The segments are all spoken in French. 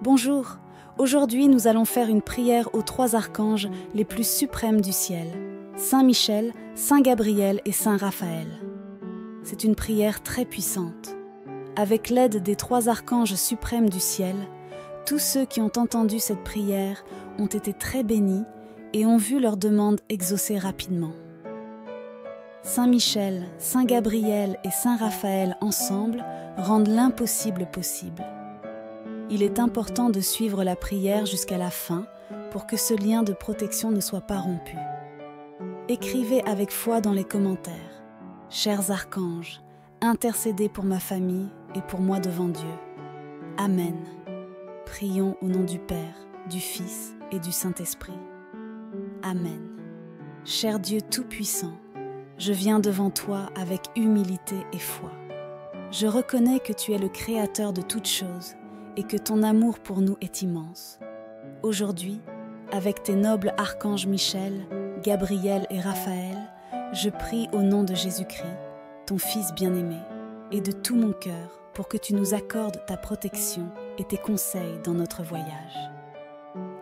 Bonjour, aujourd'hui nous allons faire une prière aux trois archanges les plus suprêmes du ciel, Saint Michel, Saint Gabriel et Saint Raphaël. C'est une prière très puissante. Avec l'aide des trois archanges suprêmes du ciel, tous ceux qui ont entendu cette prière ont été très bénis et ont vu leur demande exaucée rapidement. Saint Michel, Saint Gabriel et Saint Raphaël ensemble rendent l'impossible possible. Il est important de suivre la prière jusqu'à la fin pour que ce lien de protection ne soit pas rompu. Écrivez avec foi dans les commentaires. Chers archanges, intercédez pour ma famille et pour moi devant Dieu. Amen. Prions au nom du Père, du Fils et du Saint-Esprit. Amen. Cher Dieu Tout-Puissant, je viens devant toi avec humilité et foi. Je reconnais que tu es le Créateur de toutes choses et que ton amour pour nous est immense. Aujourd'hui, avec tes nobles archanges Michel, Gabriel et Raphaël, je prie au nom de Jésus-Christ, ton Fils bien-aimé, et de tout mon cœur pour que tu nous accordes ta protection et tes conseils dans notre voyage.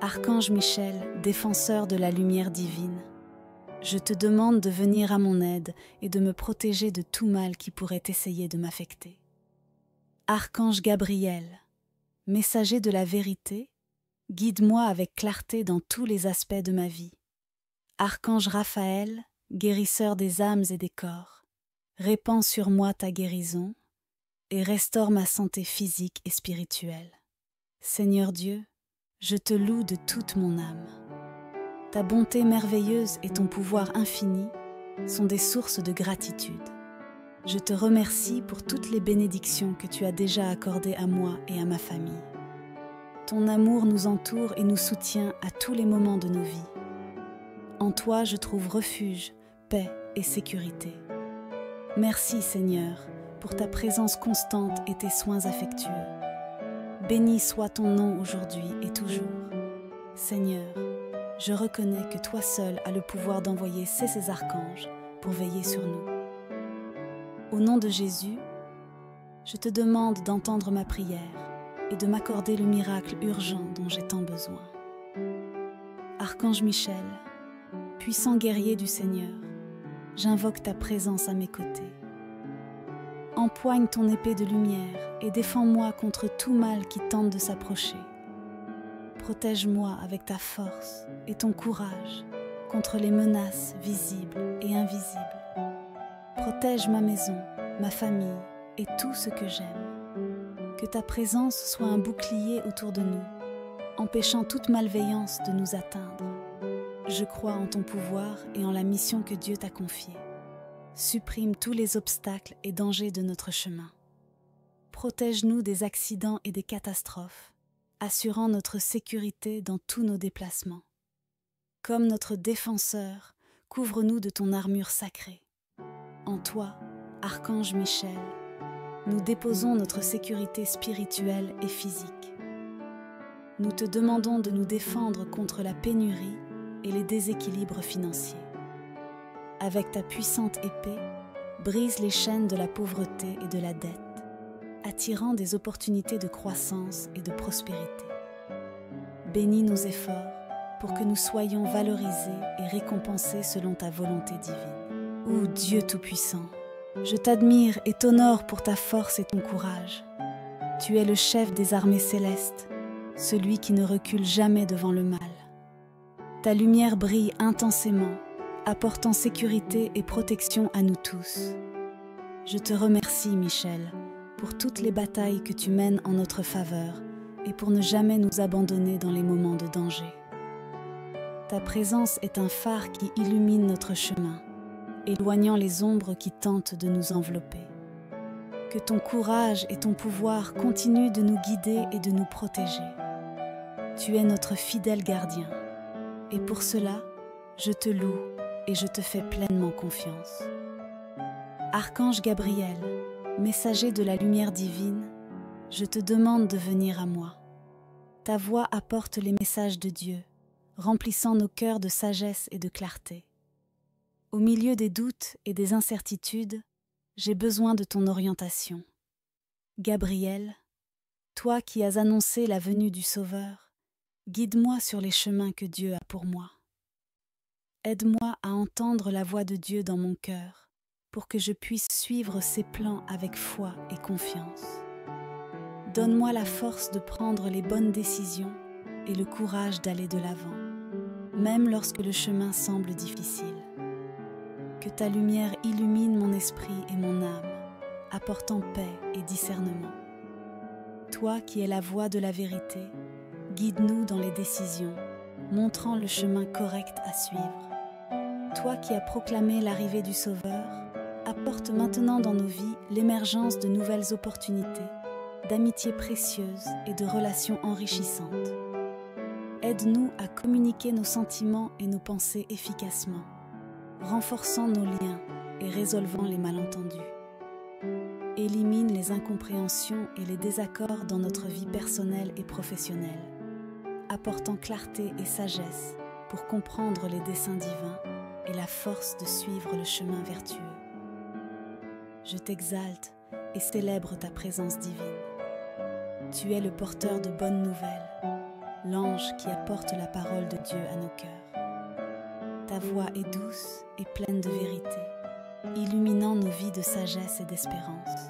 Archange Michel, défenseur de la lumière divine, je te demande de venir à mon aide et de me protéger de tout mal qui pourrait essayer de m'affecter. Archange Gabriel, messager de la vérité, guide-moi avec clarté dans tous les aspects de ma vie. Archange Raphaël, guérisseur des âmes et des corps, répands sur moi ta guérison et restaure ma santé physique et spirituelle. Seigneur Dieu, je te loue de toute mon âme. Ta bonté merveilleuse et ton pouvoir infini sont des sources de gratitude. Je te remercie pour toutes les bénédictions que tu as déjà accordées à moi et à ma famille. Ton amour nous entoure et nous soutient à tous les moments de nos vies. En toi, je trouve refuge, paix et sécurité. Merci Seigneur pour ta présence constante et tes soins affectueux. Béni soit ton nom aujourd'hui et toujours. Seigneur, je reconnais que toi seul as le pouvoir d'envoyer ces archanges pour veiller sur nous. Au nom de Jésus, je te demande d'entendre ma prière et de m'accorder le miracle urgent dont j'ai tant besoin. Archange Michel, puissant guerrier du Seigneur, j'invoque ta présence à mes côtés. Empoigne ton épée de lumière et défends-moi contre tout mal qui tente de s'approcher. Protège-moi avec ta force et ton courage contre les menaces visibles et invisibles. Protège ma maison, ma famille et tout ce que j'aime. Que ta présence soit un bouclier autour de nous, empêchant toute malveillance de nous atteindre. Je crois en ton pouvoir et en la mission que Dieu t'a confiée. Supprime tous les obstacles et dangers de notre chemin. Protège-nous des accidents et des catastrophes, assurant notre sécurité dans tous nos déplacements. Comme notre défenseur, couvre-nous de ton armure sacrée. En toi, Archange Michel, nous déposons notre sécurité spirituelle et physique. Nous te demandons de nous défendre contre la pénurie et les déséquilibres financiers. Avec ta puissante épée, brise les chaînes de la pauvreté et de la dette, attirant des opportunités de croissance et de prospérité. Bénis nos efforts pour que nous soyons valorisés et récompensés selon ta volonté divine. Ô Dieu Tout-Puissant, je t'admire et t'honore pour ta force et ton courage. Tu es le chef des armées célestes, celui qui ne recule jamais devant le mal. Ta lumière brille intensément, apportant sécurité et protection à nous tous. Je te remercie, Michel, pour toutes les batailles que tu mènes en notre faveur et pour ne jamais nous abandonner dans les moments de danger. Ta présence est un phare qui illumine notre chemin, éloignant les ombres qui tentent de nous envelopper. Que ton courage et ton pouvoir continuent de nous guider et de nous protéger. Tu es notre fidèle gardien, et pour cela, je te loue et je te fais pleinement confiance. Archange Gabriel, messager de la lumière divine, je te demande de venir à moi. Ta voix apporte les messages de Dieu, remplissant nos cœurs de sagesse et de clarté. Au milieu des doutes et des incertitudes, j'ai besoin de ton orientation. Gabriel, Toi qui as annoncé la venue du Sauveur, guide-moi sur les chemins que Dieu a pour moi. Aide-moi à entendre la voix de Dieu dans mon cœur, pour que je puisse suivre ses plans avec foi et confiance. Donne-moi la force de prendre les bonnes décisions et le courage d'aller de l'avant, même lorsque le chemin semble difficile. Que ta lumière illumine mon esprit et mon âme, apportant paix et discernement. Toi qui es la voie de la vérité, guide-nous dans les décisions, montrant le chemin correct à suivre. Toi qui as proclamé l'arrivée du Sauveur, apporte maintenant dans nos vies l'émergence de nouvelles opportunités, d'amitiés précieuses et de relations enrichissantes. Aide-nous à communiquer nos sentiments et nos pensées efficacement, renforçant nos liens et résolvant les malentendus. Élimine les incompréhensions et les désaccords dans notre vie personnelle et professionnelle, apportant clarté et sagesse pour comprendre les desseins divins et la force de suivre le chemin vertueux. Je t'exalte et célèbre ta présence divine. Tu es le porteur de bonnes nouvelles, l'ange qui apporte la parole de Dieu à nos cœurs. Ta voix est douce et pleine de vérité, illuminant nos vies de sagesse et d'espérance.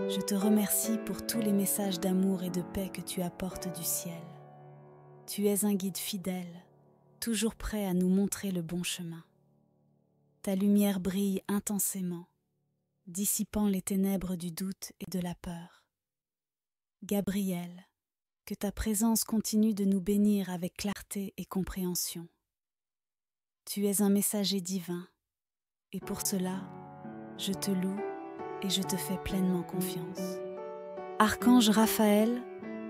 Je te remercie pour tous les messages d'amour et de paix que tu apportes du ciel. Tu es un guide fidèle, toujours prêt à nous montrer le bon chemin. Ta lumière brille intensément, dissipant les ténèbres du doute et de la peur. Gabriel, que ta présence continue de nous bénir avec clarté et compréhension. Tu es un messager divin, et pour cela, je te loue et je te fais pleinement confiance. Archange Raphaël,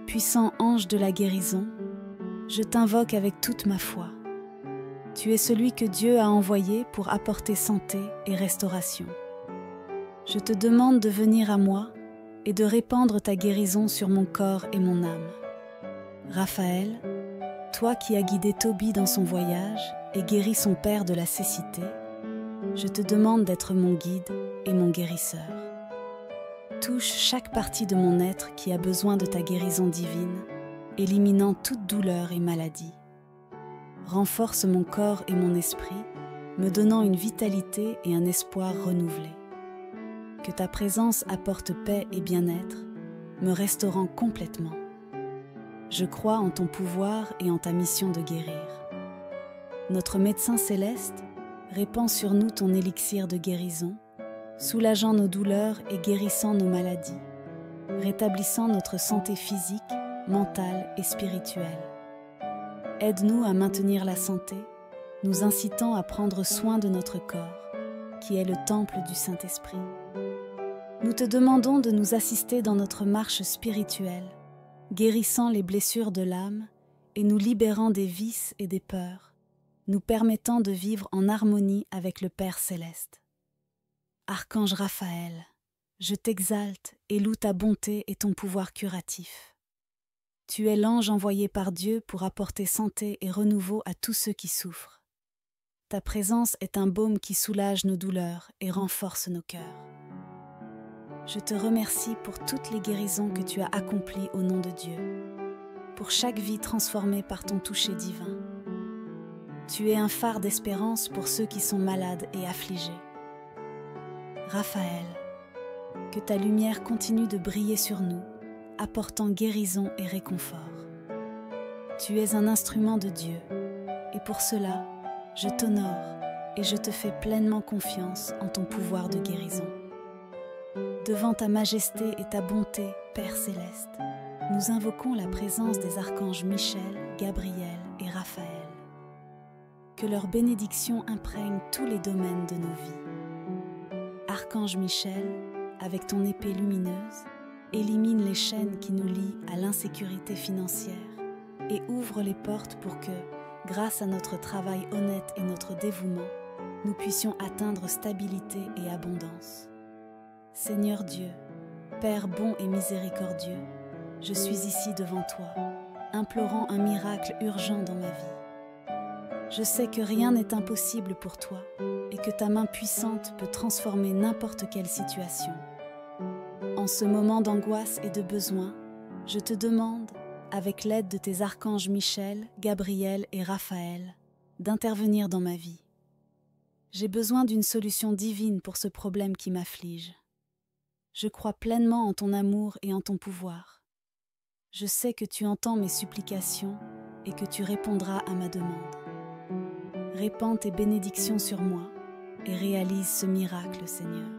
puissant ange de la guérison, je t'invoque avec toute ma foi. Tu es celui que Dieu a envoyé pour apporter santé et restauration. Je te demande de venir à moi et de répandre ta guérison sur mon corps et mon âme. Raphaël, toi qui as guidé Tobie dans son voyage et guéri son père de la cécité, je te demande d'être mon guide et mon guérisseur. Touche chaque partie de mon être qui a besoin de ta guérison divine, éliminant toute douleur et maladie. Renforce mon corps et mon esprit, me donnant une vitalité et un espoir renouvelés. Que ta présence apporte paix et bien-être, me restaurant complètement. Je crois en ton pouvoir et en ta mission de guérir. Notre médecin céleste, répand sur nous ton élixir de guérison, soulageant nos douleurs et guérissant nos maladies, rétablissant notre santé physique, mentale et spirituelle. Aide-nous à maintenir la santé, nous incitant à prendre soin de notre corps, qui est le temple du Saint-Esprit. Nous te demandons de nous assister dans notre marche spirituelle, guérissant les blessures de l'âme et nous libérant des vices et des peurs, nous permettant de vivre en harmonie avec le Père céleste. Archange Raphaël, je t'exalte et loue ta bonté et ton pouvoir curatif. Tu es l'ange envoyé par Dieu pour apporter santé et renouveau à tous ceux qui souffrent. Ta présence est un baume qui soulage nos douleurs et renforce nos cœurs. Je te remercie pour toutes les guérisons que tu as accomplies au nom de Dieu, pour chaque vie transformée par ton toucher divin. Tu es un phare d'espérance pour ceux qui sont malades et affligés. Raphaël, que ta lumière continue de briller sur nous, apportant guérison et réconfort. Tu es un instrument de Dieu, et pour cela, je t'honore et je te fais pleinement confiance en ton pouvoir de guérison. Devant ta majesté et ta bonté, Père céleste, nous invoquons la présence des archanges Michel, Gabriel et Raphaël. Que leur bénédiction imprègne tous les domaines de nos vies. Archange Michel, avec ton épée lumineuse, élimine les chaînes qui nous lient à l'insécurité financière et ouvre les portes pour que, grâce à notre travail honnête et notre dévouement, nous puissions atteindre stabilité et abondance. Seigneur Dieu, Père bon et miséricordieux, je suis ici devant toi, implorant un miracle urgent dans ma vie. Je sais que rien n'est impossible pour toi et que ta main puissante peut transformer n'importe quelle situation. En ce moment d'angoisse et de besoin, je te demande, avec l'aide de tes archanges Michel, Gabriel et Raphaël, d'intervenir dans ma vie. J'ai besoin d'une solution divine pour ce problème qui m'afflige. Je crois pleinement en ton amour et en ton pouvoir. Je sais que tu entends mes supplications et que tu répondras à ma demande. Répands tes bénédictions sur moi et réalise ce miracle, Seigneur.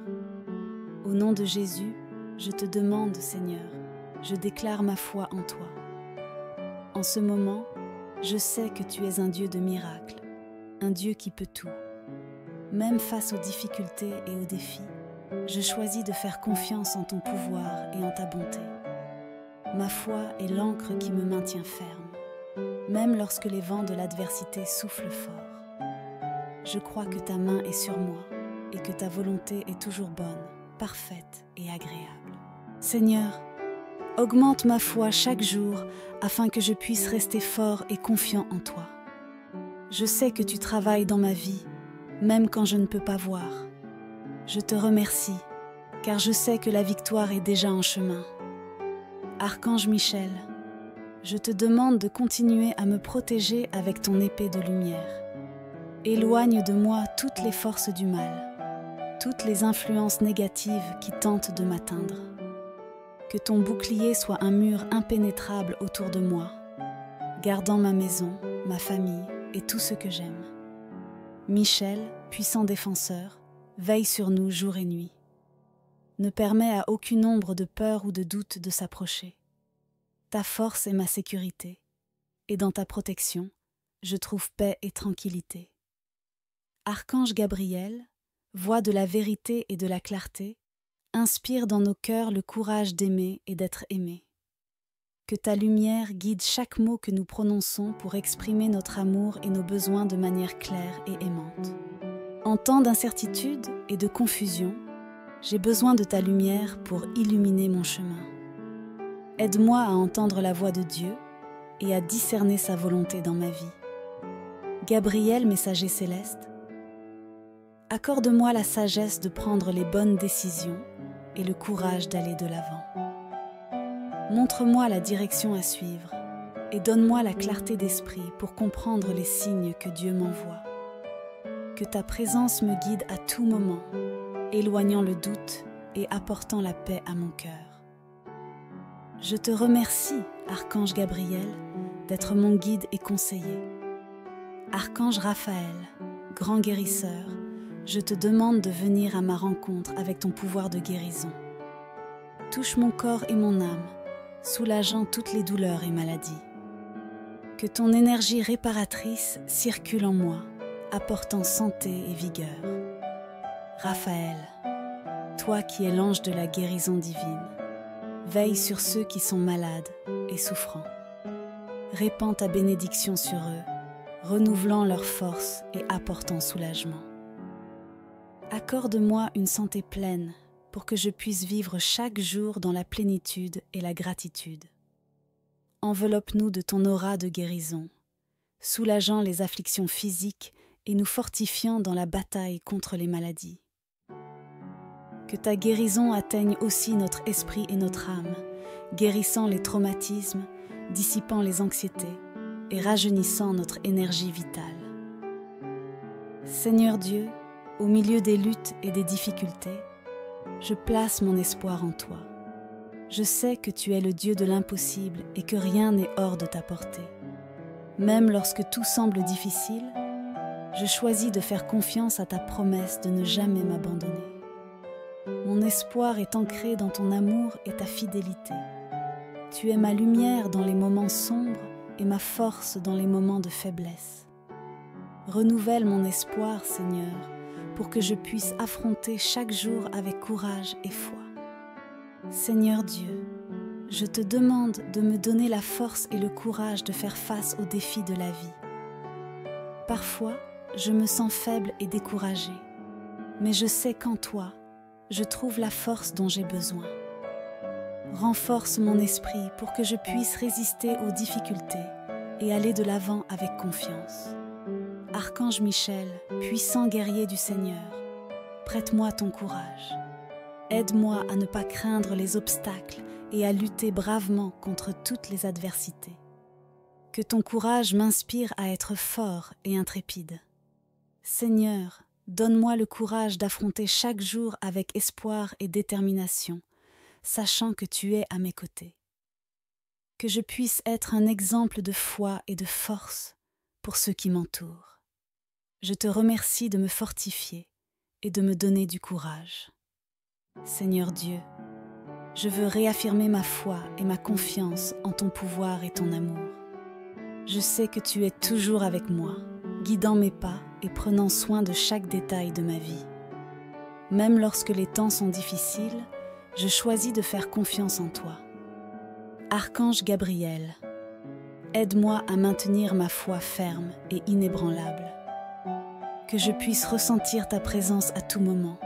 Au nom de Jésus, je te demande, Seigneur, je déclare ma foi en toi. En ce moment, je sais que tu es un Dieu de miracles, un Dieu qui peut tout. Même face aux difficultés et aux défis, je choisis de faire confiance en ton pouvoir et en ta bonté. Ma foi est l'ancre qui me maintient ferme, même lorsque les vents de l'adversité soufflent fort. Je crois que ta main est sur moi et que ta volonté est toujours bonne, parfaite et agréable. Seigneur, augmente ma foi chaque jour afin que je puisse rester fort et confiant en toi. Je sais que tu travailles dans ma vie, même quand je ne peux pas voir. Je te remercie, car je sais que la victoire est déjà en chemin. Archange Michel, je te demande de continuer à me protéger avec ton épée de lumière. Éloigne de moi toutes les forces du mal, toutes les influences négatives qui tentent de m'atteindre. Que ton bouclier soit un mur impénétrable autour de moi, gardant ma maison, ma famille et tout ce que j'aime. Michel, puissant défenseur, veille sur nous jour et nuit. Ne permets à aucune ombre de peur ou de doute de s'approcher. Ta force est ma sécurité, et dans ta protection, je trouve paix et tranquillité. Archange Gabriel, voix de la vérité et de la clarté, inspire dans nos cœurs le courage d'aimer et d'être aimé. Que ta lumière guide chaque mot que nous prononçons pour exprimer notre amour et nos besoins de manière claire et aimante. En temps d'incertitude et de confusion, j'ai besoin de ta lumière pour illuminer mon chemin. Aide-moi à entendre la voix de Dieu et à discerner sa volonté dans ma vie. Gabriel, messager céleste, accorde-moi la sagesse de prendre les bonnes décisions et le courage d'aller de l'avant. Montre-moi la direction à suivre et donne-moi la clarté d'esprit pour comprendre les signes que Dieu m'envoie. Que ta présence me guide à tout moment, éloignant le doute et apportant la paix à mon cœur. Je te remercie, Archange Gabriel, d'être mon guide et conseiller. Archange Raphaël, grand guérisseur, je te demande de venir à ma rencontre avec ton pouvoir de guérison. Touche mon corps et mon âme, soulageant toutes les douleurs et maladies. Que ton énergie réparatrice circule en moi, apportant santé et vigueur. Raphaël, toi qui es l'ange de la guérison divine, veille sur ceux qui sont malades et souffrants. Répands ta bénédiction sur eux, renouvelant leur force et apportant soulagement. Accorde-moi une santé pleine pour que je puisse vivre chaque jour dans la plénitude et la gratitude. Enveloppe-nous de ton aura de guérison, soulageant les afflictions physiques et nous fortifiant dans la bataille contre les maladies. Que ta guérison atteigne aussi notre esprit et notre âme, guérissant les traumatismes, dissipant les anxiétés et rajeunissant notre énergie vitale. Seigneur Dieu, au milieu des luttes et des difficultés, je place mon espoir en toi. Je sais que tu es le Dieu de l'impossible et que rien n'est hors de ta portée. Même lorsque tout semble difficile, je choisis de faire confiance à ta promesse de ne jamais m'abandonner. Mon espoir est ancré dans ton amour et ta fidélité. Tu es ma lumière dans les moments sombres et ma force dans les moments de faiblesse. Renouvelle mon espoir, Seigneur, pour que je puisse affronter chaque jour avec courage et foi. Seigneur Dieu, je te demande de me donner la force et le courage de faire face aux défis de la vie. Parfois, je me sens faible et découragée, mais je sais qu'en toi, je trouve la force dont j'ai besoin. Renforce mon esprit pour que je puisse résister aux difficultés et aller de l'avant avec confiance. Archange Michel, puissant guerrier du Seigneur, prête-moi ton courage. Aide-moi à ne pas craindre les obstacles et à lutter bravement contre toutes les adversités. Que ton courage m'inspire à être fort et intrépide. Seigneur, donne-moi le courage d'affronter chaque jour avec espoir et détermination, sachant que tu es à mes côtés. Que je puisse être un exemple de foi et de force pour ceux qui m'entourent. Je te remercie de me fortifier et de me donner du courage. Seigneur Dieu, je veux réaffirmer ma foi et ma confiance en ton pouvoir et ton amour. Je sais que tu es toujours avec moi, guidant mes pas et prenant soin de chaque détail de ma vie. Même lorsque les temps sont difficiles, je choisis de faire confiance en toi. Archange Gabriel, aide-moi à maintenir ma foi ferme et inébranlable. Que je puisse ressentir ta présence à tout moment,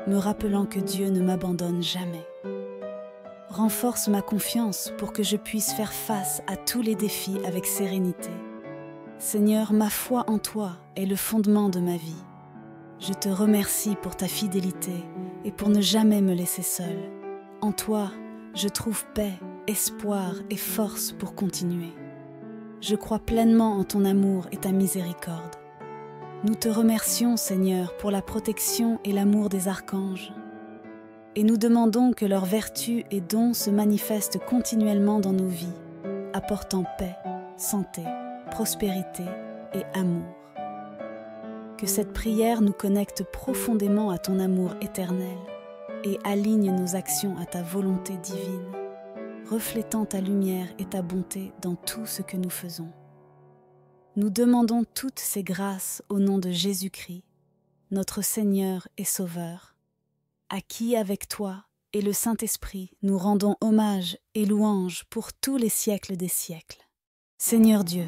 me rappelant que Dieu ne m'abandonne jamais. Renforce ma confiance pour que je puisse faire face à tous les défis avec sérénité. Seigneur, ma foi en toi est le fondement de ma vie. Je te remercie pour ta fidélité et pour ne jamais me laisser seule. En toi, je trouve paix, espoir et force pour continuer. Je crois pleinement en ton amour et ta miséricorde. Nous te remercions, Seigneur, pour la protection et l'amour des archanges. Et nous demandons que leurs vertus et dons se manifestent continuellement dans nos vies, apportant paix, santé, prospérité et amour. Que cette prière nous connecte profondément à ton amour éternel et aligne nos actions à ta volonté divine, reflétant ta lumière et ta bonté dans tout ce que nous faisons. Nous demandons toutes ces grâces au nom de Jésus-Christ, notre Seigneur et Sauveur, à qui avec toi et le Saint-Esprit nous rendons hommage et louange pour tous les siècles des siècles. Seigneur Dieu,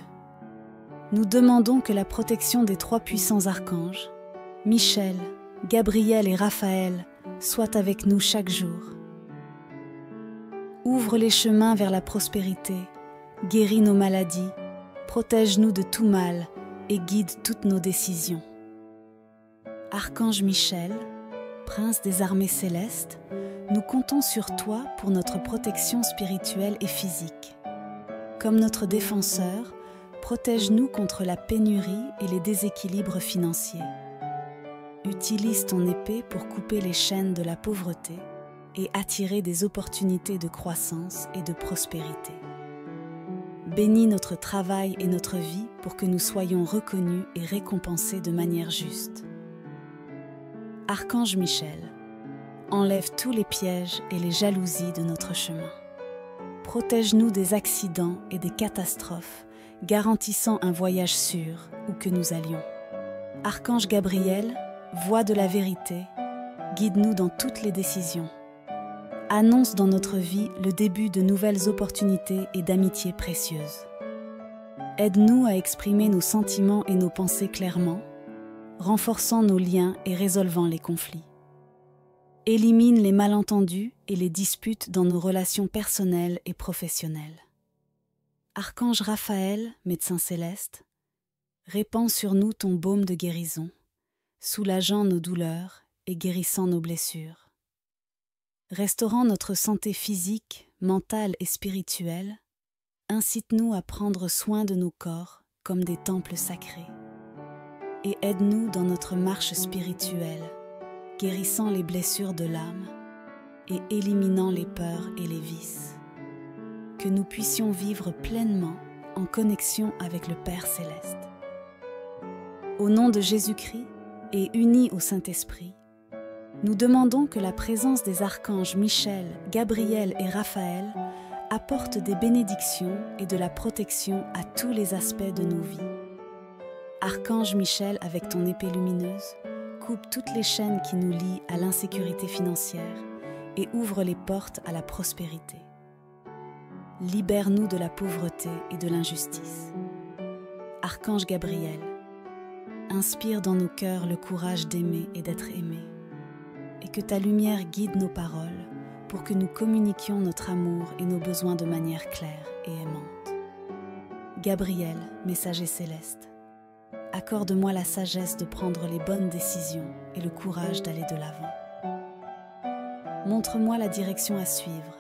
nous demandons que la protection des trois puissants archanges, Michel, Gabriel et Raphaël, soit avec nous chaque jour. Ouvre les chemins vers la prospérité, guéris nos maladies, protège-nous de tout mal et guide toutes nos décisions. Archange Michel, Prince des armées célestes, nous comptons sur toi pour notre protection spirituelle et physique. Comme notre défenseur, protège-nous contre la pénurie et les déséquilibres financiers. Utilise ton épée pour couper les chaînes de la pauvreté et attirer des opportunités de croissance et de prospérité. Bénis notre travail et notre vie pour que nous soyons reconnus et récompensés de manière juste. Archange Michel, enlève tous les pièges et les jalousies de notre chemin. Protège-nous des accidents et des catastrophes, garantissant un voyage sûr où que nous allions. Archange Gabriel, voix de la vérité, guide-nous dans toutes les décisions. Annonce dans notre vie le début de nouvelles opportunités et d'amitiés précieuses. Aide-nous à exprimer nos sentiments et nos pensées clairement, renforçant nos liens et résolvant les conflits. Élimine les malentendus et les disputes dans nos relations personnelles et professionnelles. Archange Raphaël, médecin céleste, répands sur nous ton baume de guérison, soulageant nos douleurs et guérissant nos blessures. Restaurant notre santé physique, mentale et spirituelle, incite-nous à prendre soin de nos corps comme des temples sacrés. Et aide-nous dans notre marche spirituelle, guérissant les blessures de l'âme et éliminant les peurs et les vices. Que nous puissions vivre pleinement en connexion avec le Père Céleste. Au nom de Jésus-Christ et unis au Saint-Esprit, nous demandons que la présence des archanges Michel, Gabriel et Raphaël apporte des bénédictions et de la protection à tous les aspects de nos vies. Archange Michel, avec ton épée lumineuse, coupe toutes les chaînes qui nous lient à l'insécurité financière et ouvre les portes à la prospérité. Libère-nous de la pauvreté et de l'injustice. Archange Gabriel, inspire dans nos cœurs le courage d'aimer et d'être aimé, et que ta lumière guide nos paroles pour que nous communiquions notre amour et nos besoins de manière claire et aimante. Gabriel, messager céleste, accorde-moi la sagesse de prendre les bonnes décisions et le courage d'aller de l'avant. Montre-moi la direction à suivre,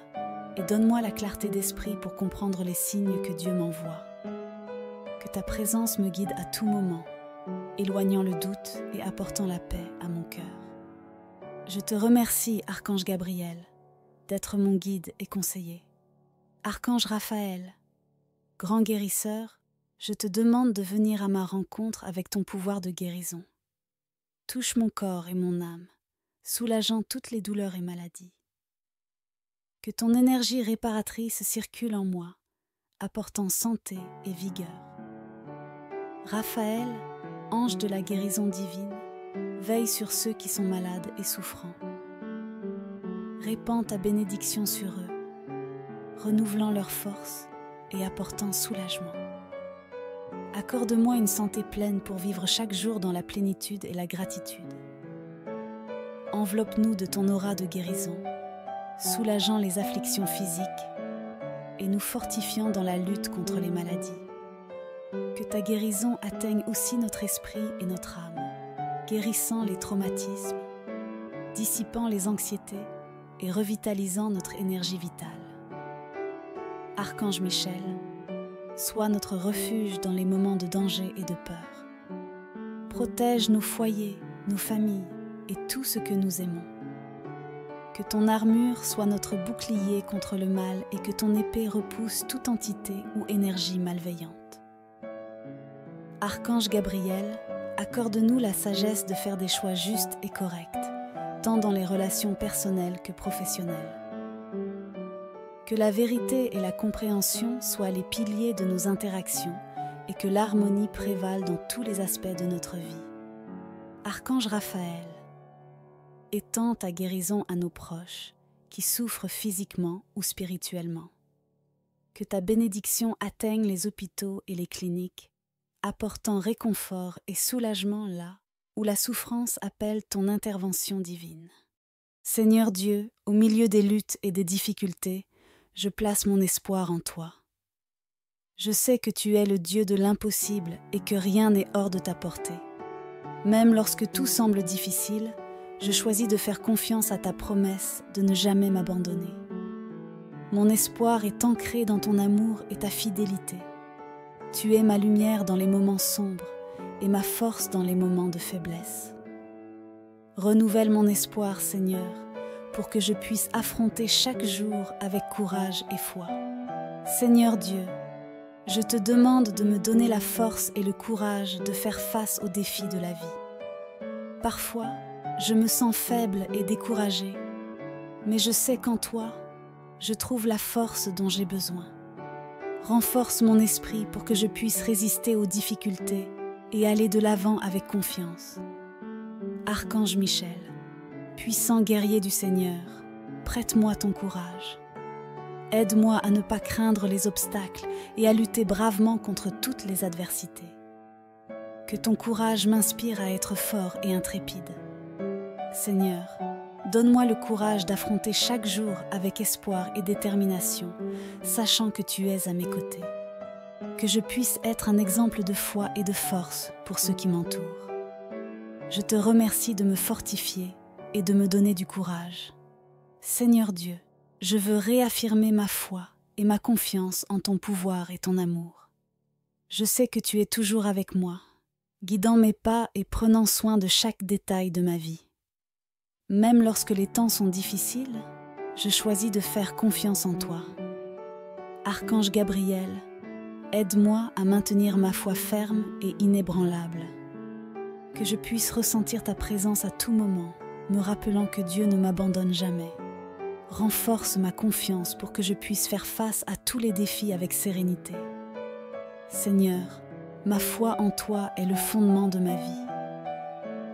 et donne-moi la clarté d'esprit pour comprendre les signes que Dieu m'envoie. Que ta présence me guide à tout moment, éloignant le doute et apportant la paix à mon cœur. Je te remercie, Archange Gabriel, d'être mon guide et conseiller. Archange Raphaël, grand guérisseur, je te demande de venir à ma rencontre avec ton pouvoir de guérison. Touche mon corps et mon âme, soulageant toutes les douleurs et maladies. Que ton énergie réparatrice circule en moi, apportant santé et vigueur. Raphaël, ange de la guérison divine, veille sur ceux qui sont malades et souffrants. Répands ta bénédiction sur eux, renouvelant leur force et apportant soulagement. Accorde-moi une santé pleine pour vivre chaque jour dans la plénitude et la gratitude. Enveloppe-nous de ton aura de guérison, soulageant les afflictions physiques et nous fortifiant dans la lutte contre les maladies. Que ta guérison atteigne aussi notre esprit et notre âme, guérissant les traumatismes, dissipant les anxiétés et revitalisant notre énergie vitale. Archange Michel, sois notre refuge dans les moments de danger et de peur. Protège nos foyers, nos familles et tout ce que nous aimons. Que ton armure soit notre bouclier contre le mal et que ton épée repousse toute entité ou énergie malveillante. Archange Gabriel, accorde-nous la sagesse de faire des choix justes et corrects, tant dans les relations personnelles que professionnelles. Que la vérité et la compréhension soient les piliers de nos interactions et que l'harmonie prévale dans tous les aspects de notre vie. Archange Raphaël, étends ta guérison à nos proches qui souffrent physiquement ou spirituellement. Que ta bénédiction atteigne les hôpitaux et les cliniques, apportant réconfort et soulagement là où la souffrance appelle ton intervention divine. Seigneur Dieu, au milieu des luttes et des difficultés, je place mon espoir en toi. Je sais que tu es le Dieu de l'impossible et que rien n'est hors de ta portée. Même lorsque tout semble difficile, je choisis de faire confiance à ta promesse de ne jamais m'abandonner. Mon espoir est ancré dans ton amour et ta fidélité. Tu es ma lumière dans les moments sombres et ma force dans les moments de faiblesse. Renouvelle mon espoir, Seigneur, pour que je puisse affronter chaque jour avec courage et foi. Seigneur Dieu, je te demande de me donner la force et le courage de faire face aux défis de la vie. Parfois, je me sens faible et découragée, mais je sais qu'en toi, je trouve la force dont j'ai besoin. Renforce mon esprit pour que je puisse résister aux difficultés et aller de l'avant avec confiance. Archange Michel, puissant guerrier du Seigneur, prête-moi ton courage. Aide-moi à ne pas craindre les obstacles et à lutter bravement contre toutes les adversités. Que ton courage m'inspire à être fort et intrépide. Seigneur, donne-moi le courage d'affronter chaque jour avec espoir et détermination, sachant que tu es à mes côtés. Que je puisse être un exemple de foi et de force pour ceux qui m'entourent. Je te remercie de me fortifier et de me donner du courage. Seigneur Dieu, je veux réaffirmer ma foi et ma confiance en ton pouvoir et ton amour. Je sais que tu es toujours avec moi, guidant mes pas et prenant soin de chaque détail de ma vie. Même lorsque les temps sont difficiles, je choisis de faire confiance en toi. Archange Gabriel, aide-moi à maintenir ma foi ferme et inébranlable. Que je puisse ressentir ta présence à tout moment, me rappelant que Dieu ne m'abandonne jamais. Renforce ma confiance pour que je puisse faire face à tous les défis avec sérénité. Seigneur, ma foi en toi est le fondement de ma vie.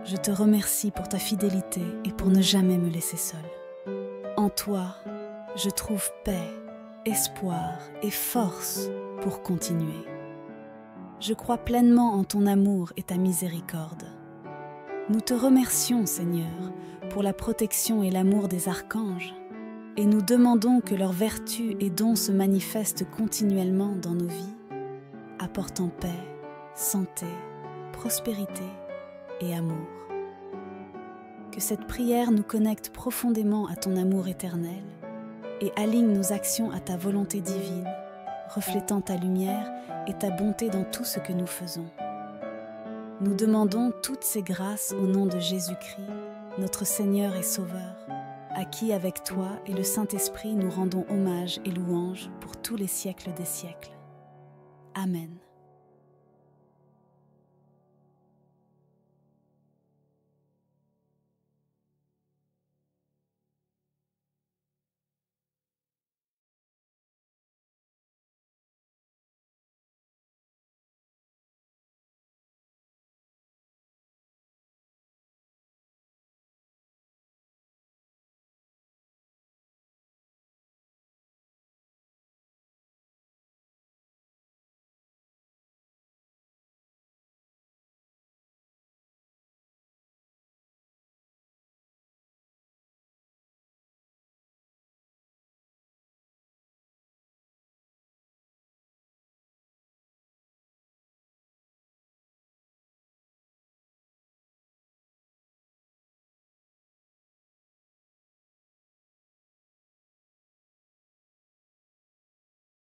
Je te remercie pour ta fidélité et pour ne jamais me laisser seule. En toi, je trouve paix, espoir et force pour continuer. Je crois pleinement en ton amour et ta miséricorde. Nous te remercions, Seigneur, pour la protection et l'amour des archanges, et nous demandons que leurs vertus et dons se manifestent continuellement dans nos vies, apportant paix, santé, prospérité et amour. Que cette prière nous connecte profondément à ton amour éternel et aligne nos actions à ta volonté divine, reflétant ta lumière et ta bonté dans tout ce que nous faisons. Nous demandons toutes ces grâces au nom de Jésus-Christ, notre Seigneur et Sauveur, à qui avec toi et le Saint-Esprit nous rendons hommage et louange pour tous les siècles des siècles. Amen.